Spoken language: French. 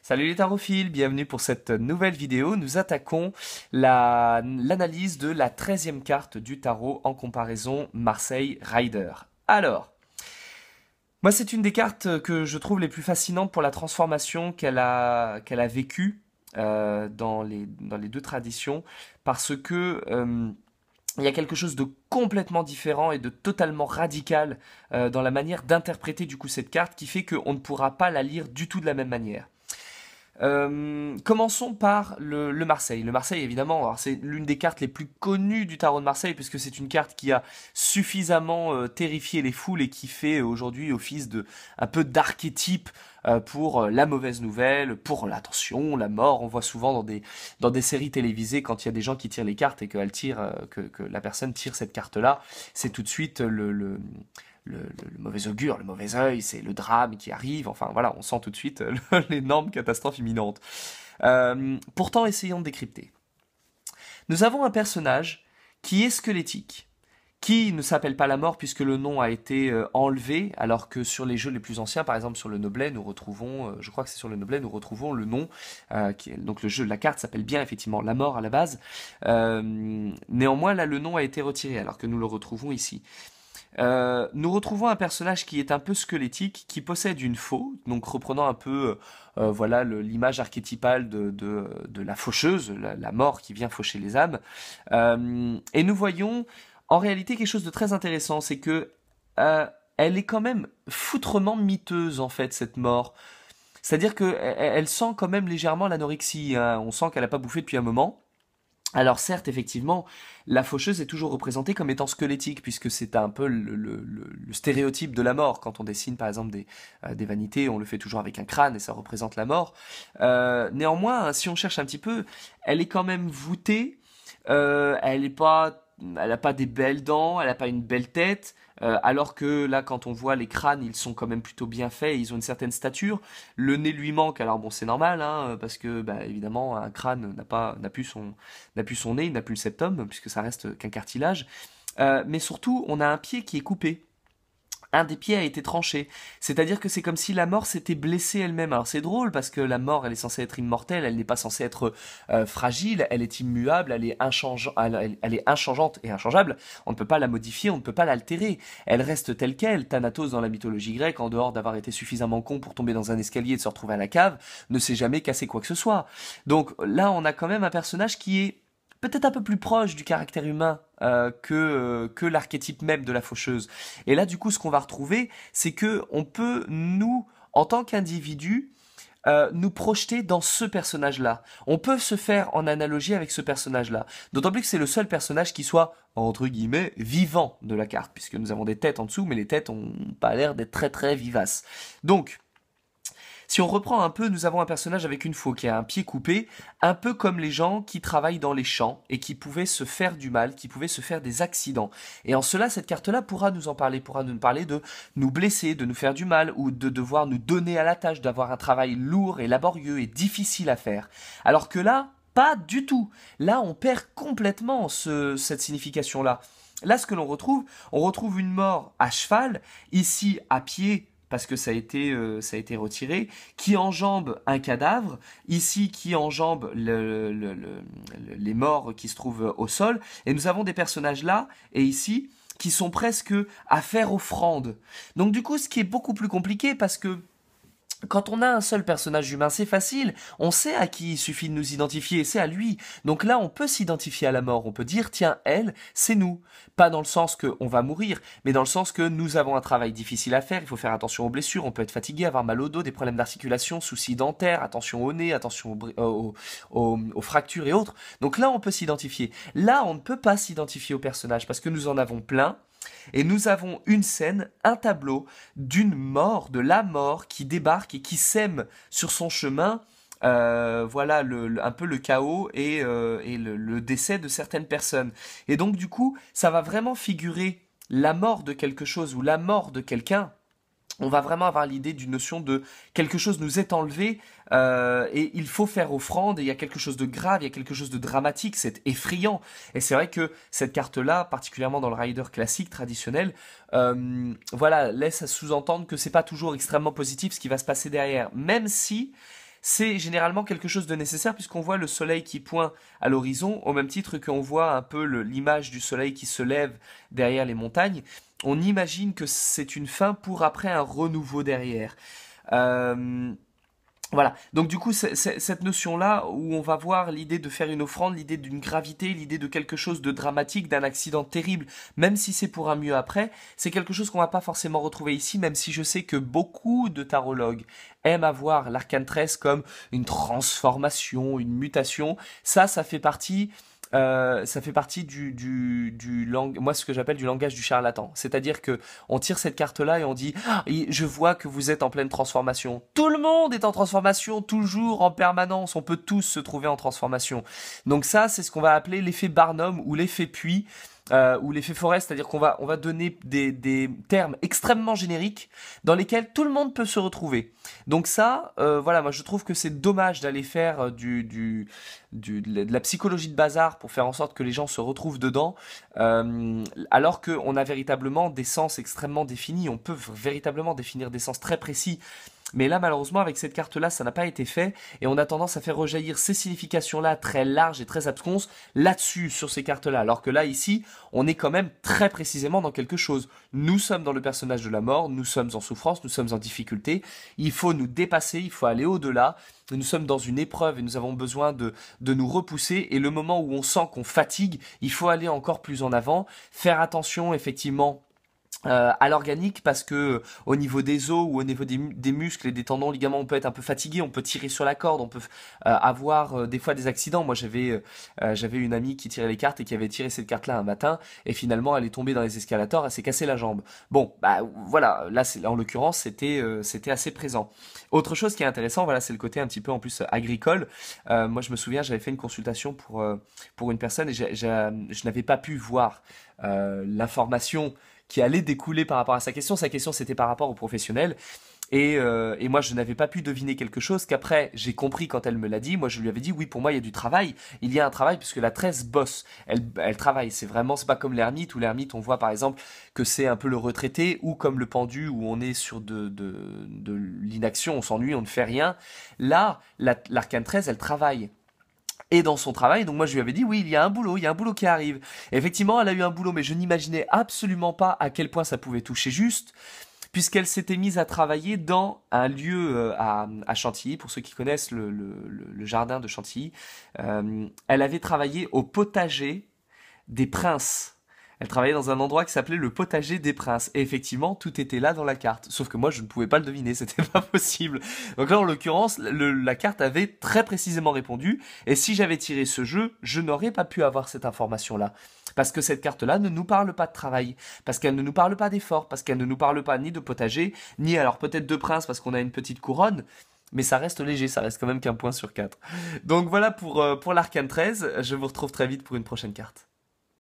Salut les tarophiles, bienvenue pour cette nouvelle vidéo. Nous attaquons l'analyse de la 13e carte du tarot en comparaison Marseille Rider. Alors, moi c'est une des cartes que je trouve les plus fascinantes pour la transformation qu'elle a vécue dans les deux traditions parce que il y a quelque chose de complètement différent et de totalement radical dans la manière d'interpréter du coup cette carte qui fait qu'on ne pourra pas la lire du tout de la même manière. Commençons par le Marseille. Le Marseille, évidemment, alors c'est l'une des cartes les plus connues du tarot de Marseille, puisque c'est une carte qui a suffisamment terrifié les foules et qui fait aujourd'hui office de un peu d'archétype pour la mauvaise nouvelle, pour l'attention, la mort. On voit souvent dans des séries télévisées quand il y a des gens qui tirent les cartes et que la personne tire cette carte-là, c'est tout de suite le mauvais augure, le mauvais œil, c'est le drame qui arrive, enfin voilà, on sent tout de suite l'énorme catastrophe imminente. Pourtant, essayons de décrypter. Nous avons un personnage qui est squelettique, qui ne s'appelle pas la mort puisque le nom a été enlevé, alors que sur les jeux les plus anciens, par exemple sur le Noblet, nous retrouvons, je crois que c'est sur le Noblet, nous retrouvons le nom, donc la carte s'appelle bien effectivement la mort à la base, néanmoins là le nom a été retiré alors que nous le retrouvons ici. Nous retrouvons un personnage qui est un peu squelettique, qui possède une faux, donc reprenant un peu voilà l'image archétypale de la faucheuse, la mort qui vient faucher les âmes. Et nous voyons en réalité quelque chose de très intéressant, c'est que elle est quand même foutrement miteuse en fait cette mort. C'est-à-dire que elle sent quand même légèrement l'anorexie, hein. On sent qu'elle n'a pas bouffé depuis un moment. Alors certes, effectivement, la faucheuse est toujours représentée comme étant squelettique, puisque c'est un peu le stéréotype de la mort. Quand on dessine par exemple des vanités, on le fait toujours avec un crâne et ça représente la mort. Néanmoins, si on cherche un petit peu, elle est quand même voûtée, elle n'a pas des belles dents, elle n'a pas une belle tête, alors que là, quand on voit les crânes, ils sont quand même plutôt bien faits, ils ont une certaine stature. Le nez lui manque, alors bon, c'est normal, hein, parce que bah, évidemment, un crâne n'a plus son nez, il n'a plus le septum, puisque ça reste qu'un cartilage. Mais surtout, on a un pied qui est coupé. Un des pieds a été tranché. C'est-à-dire que c'est comme si la mort s'était blessée elle-même. Alors c'est drôle parce que la mort, elle est censée être immortelle, elle n'est pas censée être fragile, elle est immuable, elle est inchangeante et inchangeable. On ne peut pas la modifier, on ne peut pas l'altérer. Elle reste telle qu'elle. Thanatos dans la mythologie grecque, en dehors d'avoir été suffisamment con pour tomber dans un escalier et de se retrouver à la cave, ne s'est jamais cassé quoi que ce soit. Donc là, on a quand même un personnage qui est peut-être un peu plus proche du caractère humain que l'archétype même de la faucheuse. Et là, du coup, ce qu'on va retrouver, c'est que on peut, nous, en tant qu'individus, nous projeter dans ce personnage-là. On peut se faire en analogie avec ce personnage-là. D'autant plus que c'est le seul personnage qui soit, entre guillemets, vivant de la carte, puisque nous avons des têtes en dessous, mais les têtes ont pas l'air d'être très très vivaces. Donc, si on reprend un peu, nous avons un personnage avec une faux qui a un pied coupé, un peu comme les gens qui travaillent dans les champs et qui pouvaient se faire du mal, qui pouvaient se faire des accidents. Et en cela, cette carte-là pourra nous en parler, pourra nous parler de nous blesser, de nous faire du mal ou de devoir nous donner à la tâche, d'avoir un travail lourd et laborieux et difficile à faire. Alors que là, pas du tout. Là, on perd complètement cette signification-là. Là, ce que on retrouve une mort à cheval, ici à pied, parce que ça a été retiré, qui enjambe un cadavre, ici qui enjambe les morts qui se trouvent au sol, et nous avons des personnages là, et ici, qui sont presque à faire offrande. Donc du coup, ce qui est beaucoup plus compliqué, parce que quand on a un seul personnage humain, c'est facile. On sait à qui il suffit de nous identifier, c'est à lui. Donc là, on peut s'identifier à la mort. On peut dire, tiens, elle, c'est nous. Pas dans le sens qu'on va mourir, mais dans le sens que nous avons un travail difficile à faire. Il faut faire attention aux blessures. On peut être fatigué, avoir mal au dos, des problèmes d'articulation, soucis dentaires, attention au nez, attention aux fractures et autres. Donc là, on peut s'identifier. Là, on ne peut pas s'identifier au personnage parce que nous en avons plein. Et nous avons une scène, un tableau d'une mort, de la mort qui débarque et qui sème sur son chemin, voilà un peu le chaos et le décès de certaines personnes. Et donc du coup, ça va vraiment figurer la mort de quelque chose ou la mort de quelqu'un. On va vraiment avoir l'idée d'une notion de quelque chose nous est enlevé et il faut faire offrande et il y a quelque chose de grave, il y a quelque chose de dramatique, c'est effrayant. Et c'est vrai que cette carte-là, particulièrement dans le rider classique traditionnel, voilà, laisse à sous-entendre que c'est pas toujours extrêmement positif ce qui va se passer derrière, même si c'est généralement quelque chose de nécessaire puisqu'on voit le soleil qui pointe à l'horizon, au même titre qu'on voit un peu l'image du soleil qui se lève derrière les montagnes. On imagine que c'est une fin pour après un renouveau derrière. Euh, voilà, donc du coup, cette notion-là, où on va voir l'idée de faire une offrande, l'idée d'une gravité, l'idée de quelque chose de dramatique, d'un accident terrible, même si c'est pour un mieux après, c'est quelque chose qu'on va pas forcément retrouver ici, même si je sais que beaucoup de tarologues aiment avoir l'arcane 13 comme une transformation, une mutation. Ça fait partie... ça fait partie moi ce que j'appelle du langage du charlatan. C'est-à-dire que on tire cette carte-là et on dit ah, je vois que vous êtes en pleine transformation. Tout le monde est en transformation, toujours, en permanence. On peut tous se trouver en transformation. Donc ça, c'est ce qu'on va appeler l'effet Barnum ou l'effet Puy. Ou l'effet Forest, c'est-à-dire on va donner des termes extrêmement génériques dans lesquels tout le monde peut se retrouver. Donc ça, voilà, moi je trouve que c'est dommage d'aller faire de la psychologie de bazar pour faire en sorte que les gens se retrouvent dedans, alors qu'on a véritablement des sens extrêmement définis. On peut véritablement définir des sens très précis. Mais là, malheureusement, avec cette carte-là, ça n'a pas été fait, et on a tendance à faire rejaillir ces significations-là très larges et très absconses là-dessus, sur ces cartes-là. Alors que là, ici, on est quand même très précisément dans quelque chose. Nous sommes dans le personnage de la mort, nous sommes en souffrance, nous sommes en difficulté, il faut nous dépasser, il faut aller au-delà, nous sommes dans une épreuve et nous avons besoin de nous repousser, et le moment où on sent qu'on fatigue, il faut aller encore plus en avant, faire attention, effectivement, à l'organique parce que au niveau des os ou au niveau des muscles et des tendons, ligaments, on peut être un peu fatigué, on peut tirer sur la corde, on peut avoir des fois des accidents. Moi j'avais une amie qui tirait les cartes et qui avait tiré cette carte là un matin et finalement elle est tombée dans les escalators, elle s'est cassé la jambe. Bon bah voilà, là en l'occurrence c'était assez présent. Autre chose qui est intéressant, voilà, c'est le côté un petit peu en plus agricole. Moi je me souviens, j'avais fait une consultation pour une personne et je n'avais pas pu voir l'information qui allait découler par rapport à sa question. Sa question, c'était par rapport aux professionnels. Et moi, je n'avais pas pu deviner quelque chose qu'après, j'ai compris quand elle me l'a dit. Moi, je lui avais dit, oui, pour moi, il y a du travail. Il y a un travail puisque la 13 bosse. Elle travaille. C'est pas comme l'ermite, où l'ermite, on voit par exemple que c'est un peu le retraité, ou comme le pendu, où on est sur de l'inaction, on s'ennuie, on ne fait rien. Là, l'arcane 13, elle travaille. Et dans son travail, donc moi je lui avais dit oui, il y a un boulot qui arrive. Et effectivement, elle a eu un boulot, mais je n'imaginais absolument pas à quel point ça pouvait toucher juste, puisqu'elle s'était mise à travailler dans un lieu à Chantilly, pour ceux qui connaissent le jardin de Chantilly. Elle avait travaillé au potager des princes. Elle travaillait dans un endroit qui s'appelait le potager des princes. Et effectivement, tout était là dans la carte. Sauf que moi, je ne pouvais pas le deviner, c'était pas possible. Donc là, en l'occurrence, la carte avait très précisément répondu. Et si j'avais tiré ce jeu, je n'aurais pas pu avoir cette information-là. Parce que cette carte-là ne nous parle pas de travail. Parce qu'elle ne nous parle pas d'effort. Parce qu'elle ne nous parle pas ni de potager, ni alors peut-être de prince parce qu'on a une petite couronne. Mais ça reste léger, ça reste quand même qu'un point sur 4. Donc voilà pour l'arcane 13. Je vous retrouve très vite pour une prochaine carte.